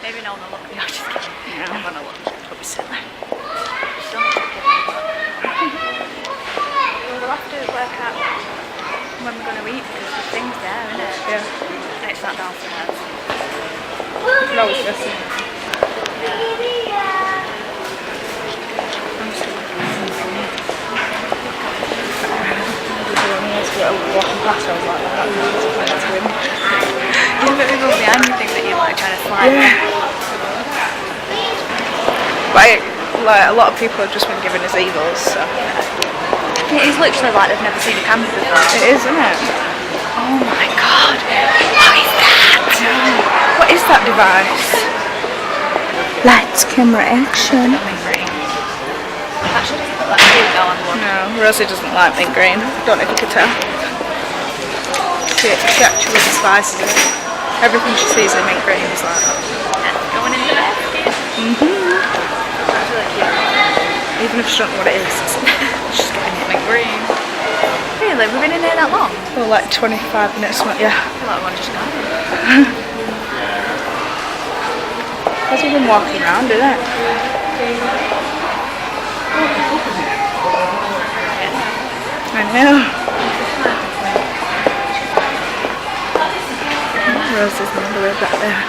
Maybe no one will look at me. I'm just kidding. No. Everyone will look. Don't be silly. We'll have to work out when we're going to eat because the thing's there, isn't it? Yeah. And it's not downstairs. You can always just see. Walking past, I was like, that's to him. You know, people behind you think that you're like trying to slide. Yeah. But like a lot of people have just been giving us evils, so. It is literally like they've never seen a camera before. It is, isn't it? Oh my god, what is that? What is that device? Lights, camera, action. That should have let you go on one. No, Rosie doesn't like mint green. Don't know if you could tell. She actually despises it. Everything she sees in mint green is like that. Going in the basket. That's really cute. Even if she don't know what it is, she's getting it. Mint green. Really? We've been in there that long? Well, like 25 minutes, yeah. I feel like one just got it. Hasn't been walking around, did it? I know. Rosie's on the way back there.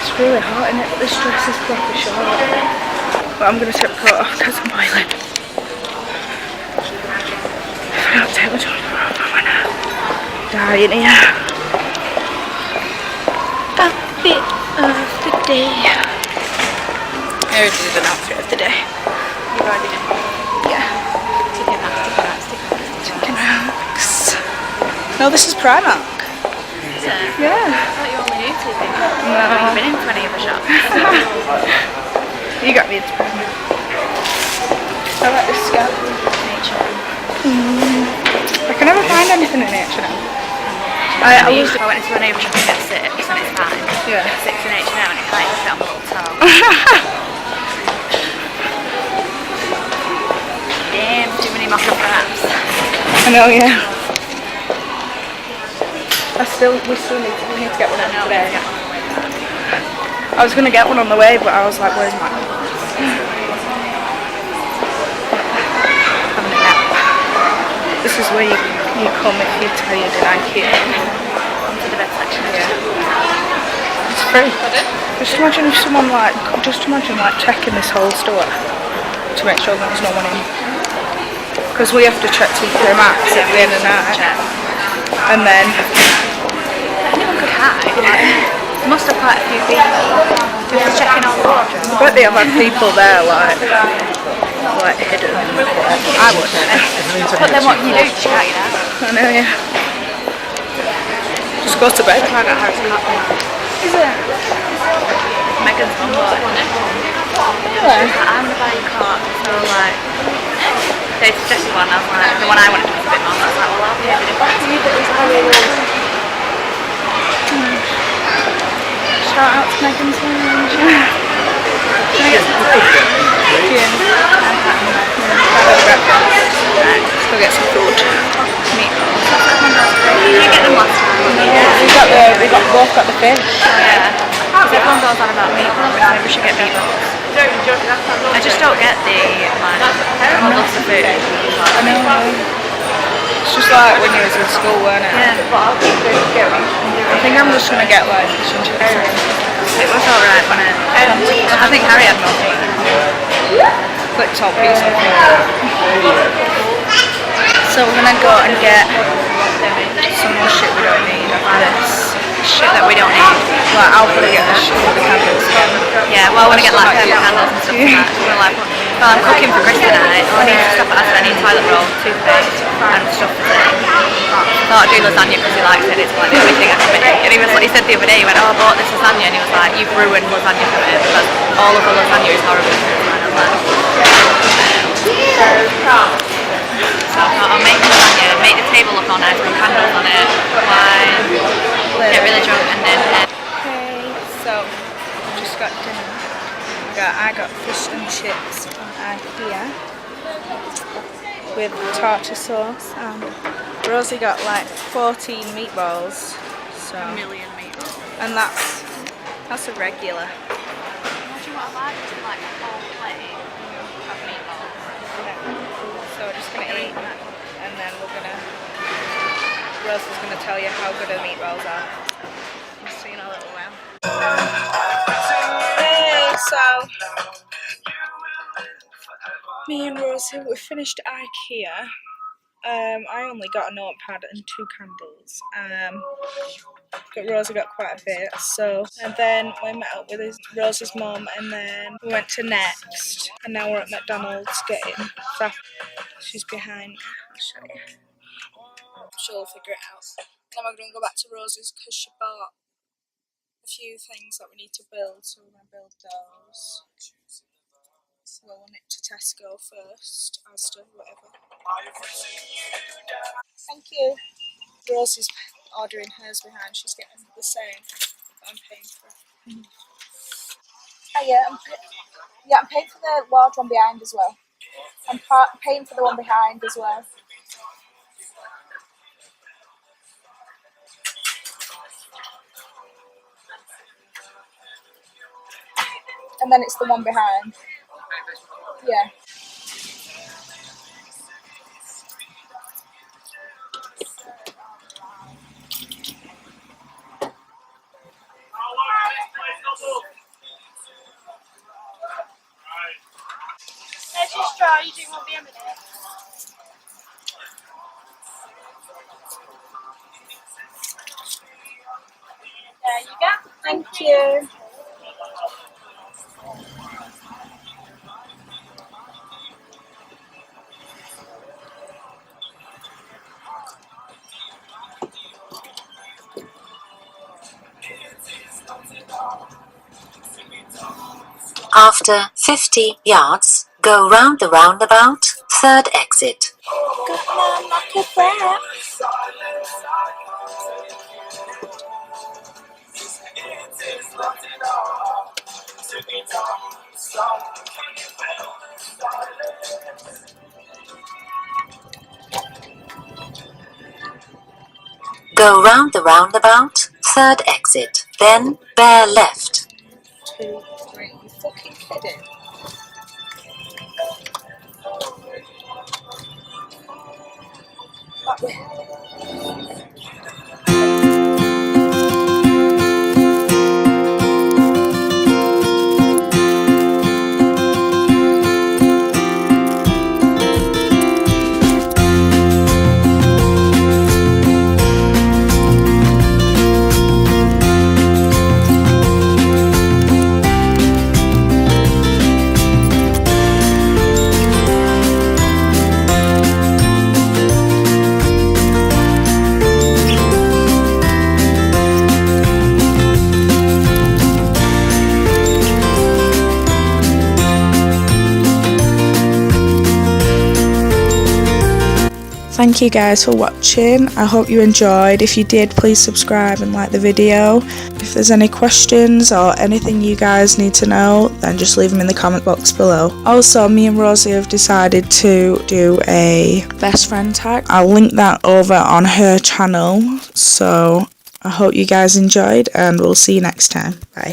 It's really hot in it, but this dress is proper short. But I'm going to take the coat off because I'm boiling. If I don't take my top off, I'm going to die in here. Outfit of the day. I already did an outfit of the day. You already did? Yeah. Chicken hacks. Chicken hacks. No, this is Primark. Is it? Yeah. I thought you only knew 2 things. No. You've been in 20 other shops. You got me into Primark. I like this skirt. I can never find anything in H&M. I went into a neighbour shop and get 6 and it's fine. Yeah. Get 6 in H&M and it can't even fit on my little toe. Damn, too many mock-up wraps. I know, yeah. We need to get one on the way. I was going to get one on the way, but I was like, where's my... Having a nap. This is where you come if you're tired in IKEA. Onto the bed section. Yeah. It's free. Just imagine if someone checking this whole store to make sure there's no one in. Because we have to check TK Maxx at the end of the night. And then... Anyone could hide. There must have quite a few people just checking all the wardrobes. I bet they have had people there like hidden. I wouldn't. But then what can you do? Just can't get out. I know, yeah. Just go to bed. I got Harry's cotton. Is it? Megan's mum bought it. Really? I'm gonna buy a cot. So like, they suggested one. I was like, the one I wanted was a bit more. I was like, well, I'll pay the difference. Shout out to Megan's mum. Can I get some food? Yeah. Let's go get some food. Meatballs. Did you get them last time? Yeah, we both got the fish. Oh yeah. Because everyone goes on about meatballs, maybe we should get meatballs. I just don't get the lots of food. I know. It's just like when you was in school, weren't it? Yeah. I think I'm just gonna get like fish and chips. It was alright when I think Harry had more food. Like top piece of food. So we're gonna go and get some more shit we don't need after this. Shit that we don't need. Like I'll probably get the shit with the candles again. Yeah, well I want to get like candles and stuff like that. We're like, well I'm cooking for Christmas tonight. I need stuff like that. I need toilet roll, toothpaste and stuff for today. I thought I'd do lasagna because he likes it. It's like the only thing I can make. And he said the other day, he went, oh I bought this lasagna, and he was like, you've ruined lasagna for me because all of the lasagna is horrible. And I was like, so I thought I'll make lasagna, make the table look all nice with candles on it, wine, get really drunk and then... Okay, so just got dinner. I got fish and chips from IKEA with tartar sauce, and Rosie got like 14 meatballs, so So. A million meatballs. And that's a regular. Imagine what I like to like a whole plate of meatballs. So we're just gonna eat, and then Rose is gonna tell you how good the meatballs are. I'll see you in a little while. Hey, so me and Rosie, we finished IKEA. I only got a notepad and 2 candles. But Rosie got quite a bit. So, and then we met up with Rosie's mum, and then we went to Next, and now we're at McDonald's getting frap. She's behind me. I'll show you. She'll figure it out. Then we're going to go back to Rosie's because she bought a few things that we need to build, so we're going to build those. So we'll nip to Tesco first, Asda, whatever. Thank you. Rosie's ordering hers behind, she's getting the same, but I'm paying for it. Oh yeah, I'm paying for the large one behind as well. I'm paying for the one behind as well. And then it's the one behind. Yeah. There's your straw, you think won't be a minute? There you go. Thank you. After 50 yards, go round the roundabout, 3rd exit. Got my lucky friend. Go round the roundabout, 3rd exit, then bear left. 2, 3. You fucking kidding? That way. Thank you guys for watching. I hope you enjoyed. If you did, please subscribe and like the video. If there's any questions or anything you guys need to know, then just leave them in the comment box below. Also, me and Rosie have decided to do a best friend tag. I'll link that over on her channel. So I hope you guys enjoyed, and we'll see you next time. Bye.